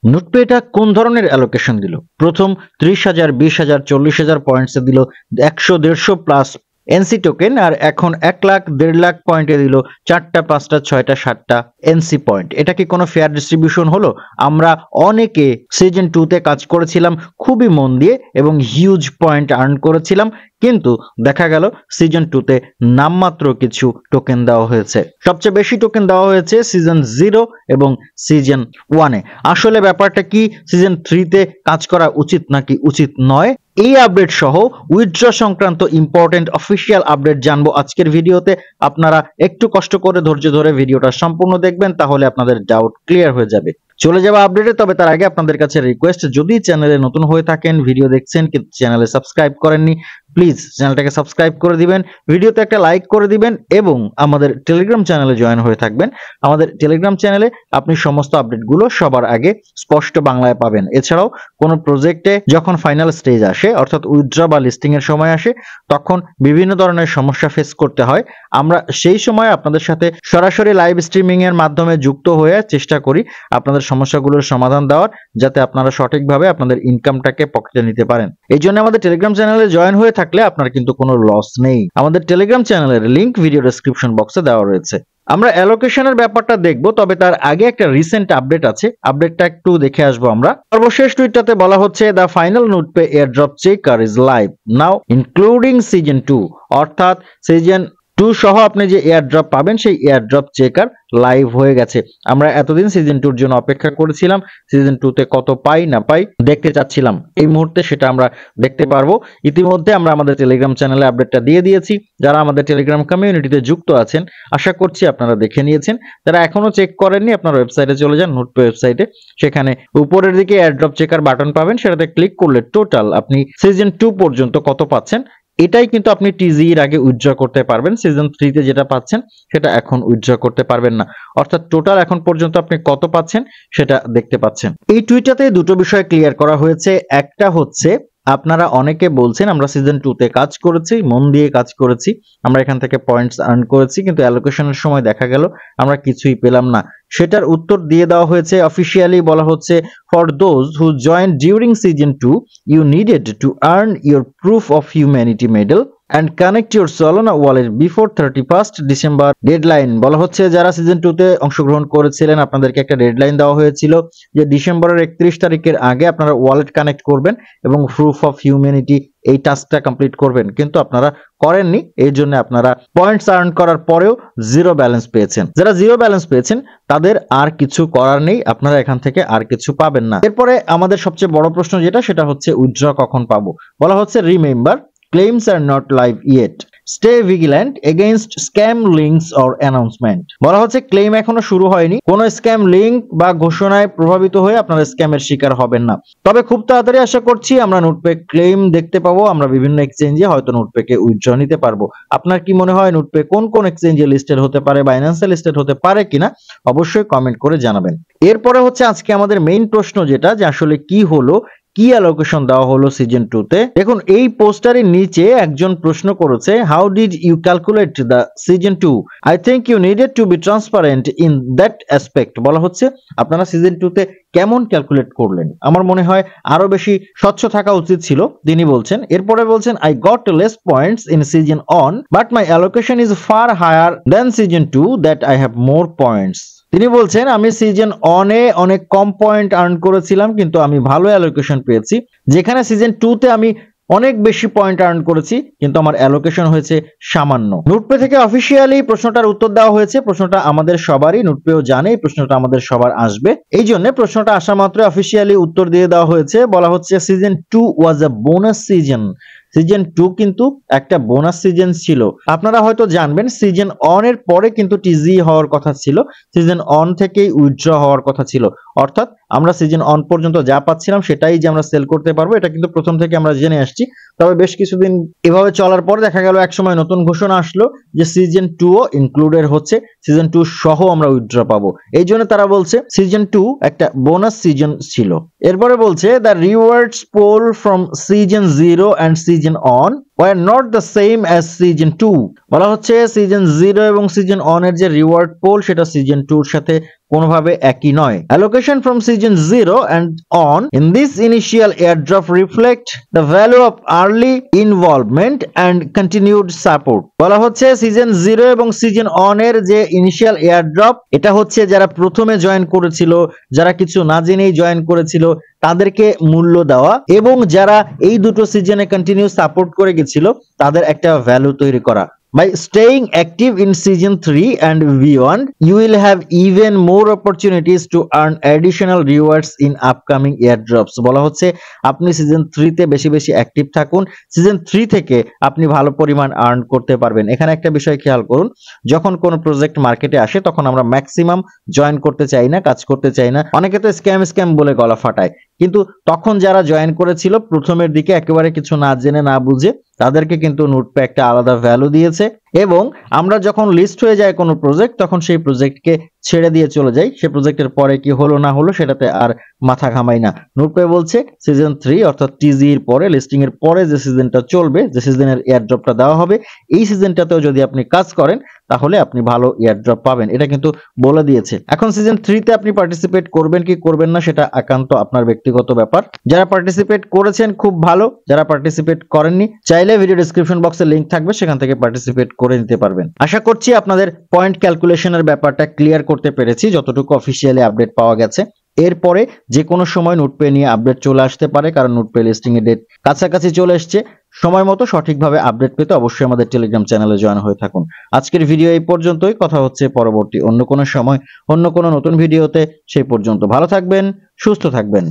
নোটপে এটা কোন ধরনের অ্যালোকেশন দিল? প্রথম 30,000, 20,000, 40,000 পয়েন্টসে দিল 100-150 প্লাস এনসি টোকেন, আর এখন 1 লাখ 1.5 লাখ পয়েন্টে দিল 4টা, 5টা, 6টা, 7টা এনসি পয়েন্ট। এটা কি কোনো ফেয়ার ডিস্ট্রিবিউশন হলো? আমরা অনেকে সিজন 2 তে কাজ করেছিলাম খুবই মন দিয়ে এবং হিউজ পয়েন্ট আর্ন করেছিলাম, কিন্তু দেখা গেল সিজন 2 তে নামমাত্র কিছু টোকেন দেওয়া হয়েছে। সবচেয়ে বেশি টোকেন দেওয়া হয়েছে সিজন 0 এবং সিজন 1 এ। আসলে ব্যাপারটা কি, সিজন 3 তে কাজ করা উচিত নাকি উচিত নয়, এই আপডেট সহ উইথড্র সংক্রান্ত ইম্পর্টেন্ট অফিসিয়াল আপডেট জানবো আজকের ভিডিওতে। আপনারা একটু কষ্ট করে ধৈর্য ধরে ভিডিওটা সম্পূর্ণ দেখবেন, তাহলে আপনাদের ডাউট ক্লিয়ার হয়ে যাবে। চলে যাবো আপডেটে, তবে তার আগে আপনাদের কাছে রিকোয়েস্ট, যদি চ্যানেলে নতুন হয়ে থাকেন, ভিডিও দেখছেন কিন্তু চ্যানেলে সাবস্ক্রাইব করেননি, প্লিজ চ্যানেলটাকে সাবস্ক্রাইব করে দিবেন, ভিডিওতে একটা লাইক করে দিবেন এবং আমাদের টেলিগ্রাম চ্যানেলে জয়েন হয়ে থাকবেন। আমাদের টেলিগ্রাম চ্যানেলে আপনি সমস্ত আপডেটগুলো সবার আগে স্পষ্ট বাংলায় পাবেন। এছাড়াও কোনো প্রজেক্টে যখন ফাইনাল স্টেজ আসে, অর্থাৎ উইথড্র বা লিস্টিং এর সময় আসে, তখন বিভিন্ন ধরনের সমস্যা ফেস করতে হয়। আমরা সেই সময় আপনাদের সাথে সরাসরি লাইভ স্ট্রিমিং এর মাধ্যমে যুক্ত হয়ে চেষ্টা করি আপনাদের সমস্যাগুলোর সমাধান দেওয়ার, যাতে আপনারা সঠিকভাবে আপনাদের ইনকামটাকে পকেটে নিতে পারেন। এই জন্য আমাদের টেলিগ্রাম চ্যানেলে জয়েন হয়ে থাকলে আপনার কিন্তু কোনো লস নেই। আমাদের টেলিগ্রাম চ্যানেলের লিংক ভিডিও ডেসক্রিপশন বক্সে দেওয়া রয়েছে। আমরা অ্যালোকেশনের ব্যাপারটা দেখবো, তবে তার আগে একটা রিসেন্ট আপডেট আছে, আপডেটটা একটু দেখে আসবো আমরা। সর্বশেষ টুইটটাতে বলা হচ্ছে, the final Notpay airdrop checker is live now including season 2, অর্থাৎ সিজন 2 সহ আপনি যে এয়ারড্রপ পাবেন সেই এয়ারড্রপ চেকার লাইভ হয়ে গেছে। আমরা এতদিন সিজন 2 এর জন্য অপেক্ষা করেছিলাম, সিজন 2 তে কত পাই না পাই দেখতে চাচ্ছিলাম, এই মুহূর্তে সেটা আমরা দেখতে পারবো। ইতিমধ্যে আমরা আমাদের টেলিগ্রাম চ্যানেলে আপডেটটা দিয়ে দিয়েছি। যারা আমাদের টেলিগ্রাম কমিউনিটিতে যুক্ত আছেন, আশা করছি আপনারা দেখে নিয়েছেন। যারা এখনো চেক করেননি, আপনার ওয়েবসাইটে চলে যান, নোটপে ওয়েবসাইটে, সেখানে উপরের দিকে এয়ারড্রপ চেকার বাটন পাবেন, সেটাতে ক্লিক করলে টোটাল আপনি সিজন 2 পর্যন্ত কত পাচ্ছেন এটাই কিন্তু আপনি টিজি এর আগে উইথড্র করতে পারবেন। সিজন 3 তে যেটা পাচ্ছেন সেটা এখন উইথড্র করতে পারবেন না, অর্থাৎ টোটাল এখন পর্যন্ত আপনি কত পাচ্ছেন সেটা দেখতে পাচ্ছেন। এই টুইটাতে দুটো বিষয় ক্লিয়ার করা হয়েছে। একটা হচ্ছে, আপনারা অনেকে বলছেন আমরা সিজন 2 তে কাজ করেছি, মন দিয়ে কাজ করেছি, আমরা এখান থেকে পয়েন্টস আর্ন করেছি, কিন্তু অ্যালোকেশনের সময় দেখা গেল আমরা কিছুই পেলাম না। সেটার উত্তর দিয়ে দেওয়া হয়েছে। অফিসিয়ালি বলা হচ্ছে, for those who joint during season 2 you needed to earn your proof of humanity medal and connect your Solana wallet before 31st December deadline. বলা হচ্ছে যারা সিজন 2 তে অংশগ্রহণ করেছিলেন, আপনাদেরকে একটা ডেডলাইন দেওয়া হয়েছিল যে ডিসেম্বরের 31 তারিখের আগে আপনারা ওয়ালেট কানেক্ট করবেন এবং প্রুফ অফ হিউম্যানিটি এই টাস্কটা কমপ্লিট করবেন, কিন্তু আপনারা করেননি। এই জন্য আপনারা পয়েন্টস আর্ন করার পরেও জিরো ব্যালেন্স পেয়েছেন। যারা জিরো ব্যালেন্স পেয়েছেন তাদের আর কিছু করার নেই, আপনারা এখান থেকে আর কিছু পাবেন না। এরপরে আমাদের সবচেয়ে বড় প্রশ্ন যেটা, সেটা হচ্ছে উইথড্র কখন পাবো। বলা হচ্ছে, remember claims are not live yet, stay vigilant against scam links or announcement। বলা হচ্ছে ক্লেম এখনো শুরু হয়নি, কোনো স্ক্যাম লিংক বা ঘোষণায় প্রভাবিত হয়ে আপনারা স্ক্যামের শিকার হবেন না। তবে খুব তাড়াতাড়ি আশা করছি আমরা নোটপে ক্লেম দেখতে পাবো, আমরা বিভিন্ন এক্সচেঞ্জে হয়তো নোটপেকে উইথড্র নিতে পারবো। আপনার কি মনে হয় নোটপে কোন কোন এক্সচেঞ্জে লিস্টেড হতে পারে, বাইন্যান্সে লিস্টেড হতে পারে কিনা, অবশ্যই কমেন্ট করে জানাবেন। এরপরে হচ্ছে আজকে আমাদের মেইন প্রশ্ন যেটা, যে আসলে কি হলো, কি অ্যালোকেশন দেওয়া হলো সিজন 2 তে। দেখুন, এই পোস্টারের নিচে একজন প্রশ্ন করেছে, how did you calculate the season 2? I think you needed to be transparent in that aspect. বলা হচ্ছে আপনারা সিজন 2 তে কেমন ক্যালকুলেট করলেন, আমার মনে হয় আরো বেশি স্বচ্ছ থাকা উচিত ছিল, তিনি বলছেন। এরপরে বলছেন, I got less points in season one but my allocation is far higher than season 2 that I have more points. তিনি বলছেন, আমি সিজন অনে অনেক কম পয়েন্ট আর্ন করেছিলাম, কিন্তু আমি ভালো অ্যালোকেশন পেয়েছি, যেখানে সিজন 2 তে আমি অনেক বেশি পয়েন্ট আর্ন করেছি কিন্তু আমার অ্যালোকেশন হয়েছে সামান্য। নোটপে থেকে অফিসিয়ালি প্রশ্নটার উত্তর দেওয়া হয়েছে। প্রশ্নটা আমাদের সবারই, নোটপেও জানে এই প্রশ্নটা আমাদের সবার আসবে, এই জন্য প্রশ্নটা আসা মাত্র অফিসিয়ালি উত্তর দিয়ে দেওয়া হয়েছে। বলা হচ্ছে, সিজন 2 ওয়াজ আ বোনাস সিজন। সিজন 2 কিন্তু একটা বোনাস সিজন ছিল। আপনারা হয়তো জানবেন সিজন অন এর পরে কিন্তু টিজি হওয়ার কথা ছিল, সিজন অন থেকেই উইথড্র হওয়ার কথা ছিল, অর্থাৎ আমরা সিজন অন পর্যন্ত যা পাচ্ছিলাম সেটাই যে আমরা সেল করতে পারবো, এটা কিন্তু প্রথম থেকে আমরা জেনে আসছি। তবে বেশ কিছুদিন এভাবে চলার পর দেখা গেল এক সময় নতুন ঘোষণা আসলো যে সিজন 2 ও ইনক্লুডেড হচ্ছে, সিজন 2 সহ আমরা উইথড্র পাবো। এই জন্য তারা বলছে সিজন 2 একটা বোনাস সিজন ছিল। এরপরে বলছে, the rewards pool from season 0 and season one were not the same as season 2 বলা হচ্ছে সিজন 0 এবং সিজন 1 এর যে রিওয়ার্ড পুল সেটা সিজন 2 এর সাথে কোনোভাবে একই নয় allocation from season 0 and on in this initial airdrop reflect the value of early involvement and continued support বলা হচ্ছে সিজন 0 এবং সিজন 1 এর যে ইনিশিয়াল এয়ারড্রপ এটা হচ্ছে যারা প্রথমে জয়েন করেছিল যারা কিছু না জেনেই জয়েন করেছিল তাদেরকে মূল্য দেওয়া এবং যারা এই দুটো সিজনে কন্টিনিউ সাপোর্ট করে গেছিল তাদের একটা ভ্যালু তৈরি করা By staying active in season 3 and beyond, you will have even more opportunities to earn additional rewards in upcoming airdrops. বলা হচ্ছে আপনি সিজন 3 তে বেশি বেশি অ্যাক্টিভ থাকুন, সিজন 3 থেকে আপনি ভালো পরিমাণ আর্ন করতে পারবেন। এখানে একটা বিষয় খেয়াল করুন, যখন কোন প্রজেক্ট মার্কেটে আসে তখন আমরা ম্যাক্সিমাম জয়েন করতে চাই না, কাজ করতে চাই না, অনেকে তো স্ক্যাম বলে গলা ফাটায়, কিন্তু তখন যারা জয়েন করেছিল প্রথমের দিকে একেবারে কিছু না জেনে না বুঝে তাদেরকে কিন্তু নোটপে একটা আলাদা ভ্যালু দিয়েছে এবং আমরা যখন লিস্ট হয়ে যায় কোনো প্রজেক্ট তখন সেই প্রজেক্টকে ছেড়ে দিয়ে চলে যাই, সেই প্রজেক্টের পরে কি হলো না হলো সেটাতে আর মাথা ঘামাই না। নোটপে বলছে সিজন 3 অর্থাৎ টিজি এর পরে, লিস্টিং এর পরে যে সিজনটা চলবে, যে সিজনের এয়ারড্রপটা দেওয়া হবে, এই সিজনটাতেও যদি আপনি কাজ করেন তাহলে আপনি ভালো এয়ারড্রপ পাবেন, এটা কিন্তু বলে দিয়েছে। এখন সিজন 3 তে আপনি পার্টিসিপেট করবেন কি করবেন না সেটা একান্ত আপনার ব্যক্তিগত ব্যাপার। যারা পার্টিসিপেট করেছেন খুব ভালো, যারা পার্টিসিপেট করেননি চাইলে ভিডিও ডেসক্রিপশন বক্সে লিংক থাকবে, সেখান থেকে পার্টিসিপেট করে নিতে পারবেন। আশা করছি আপনাদের পয়েন্ট ক্যালকুলেশনের ব্যাপারটা ক্লিয়ার করতে পেরেছি যতটুকু অফিসিয়ালি আপডেট পাওয়া গেছে। এরপরে যে কোনো সময় নোটপে নিয়ে আপডেট চলে আসতে পারে, কারণ নোটপে লিস্টিং এর ডেট কাছাকাছি চলে এসছে। সময় মতো সঠিকভাবে আপডেট পেতে অবশ্যই আমাদের টেলিগ্রাম চ্যানেলে জয়েন হয়ে থাকুন। আজকের ভিডিও এই পর্যন্তই, কথা হচ্ছে পরবর্তী অন্য কোনো সময় অন্য কোনো নতুন ভিডিওতে। সেই পর্যন্ত ভালো থাকবেন, সুস্থ থাকবেন।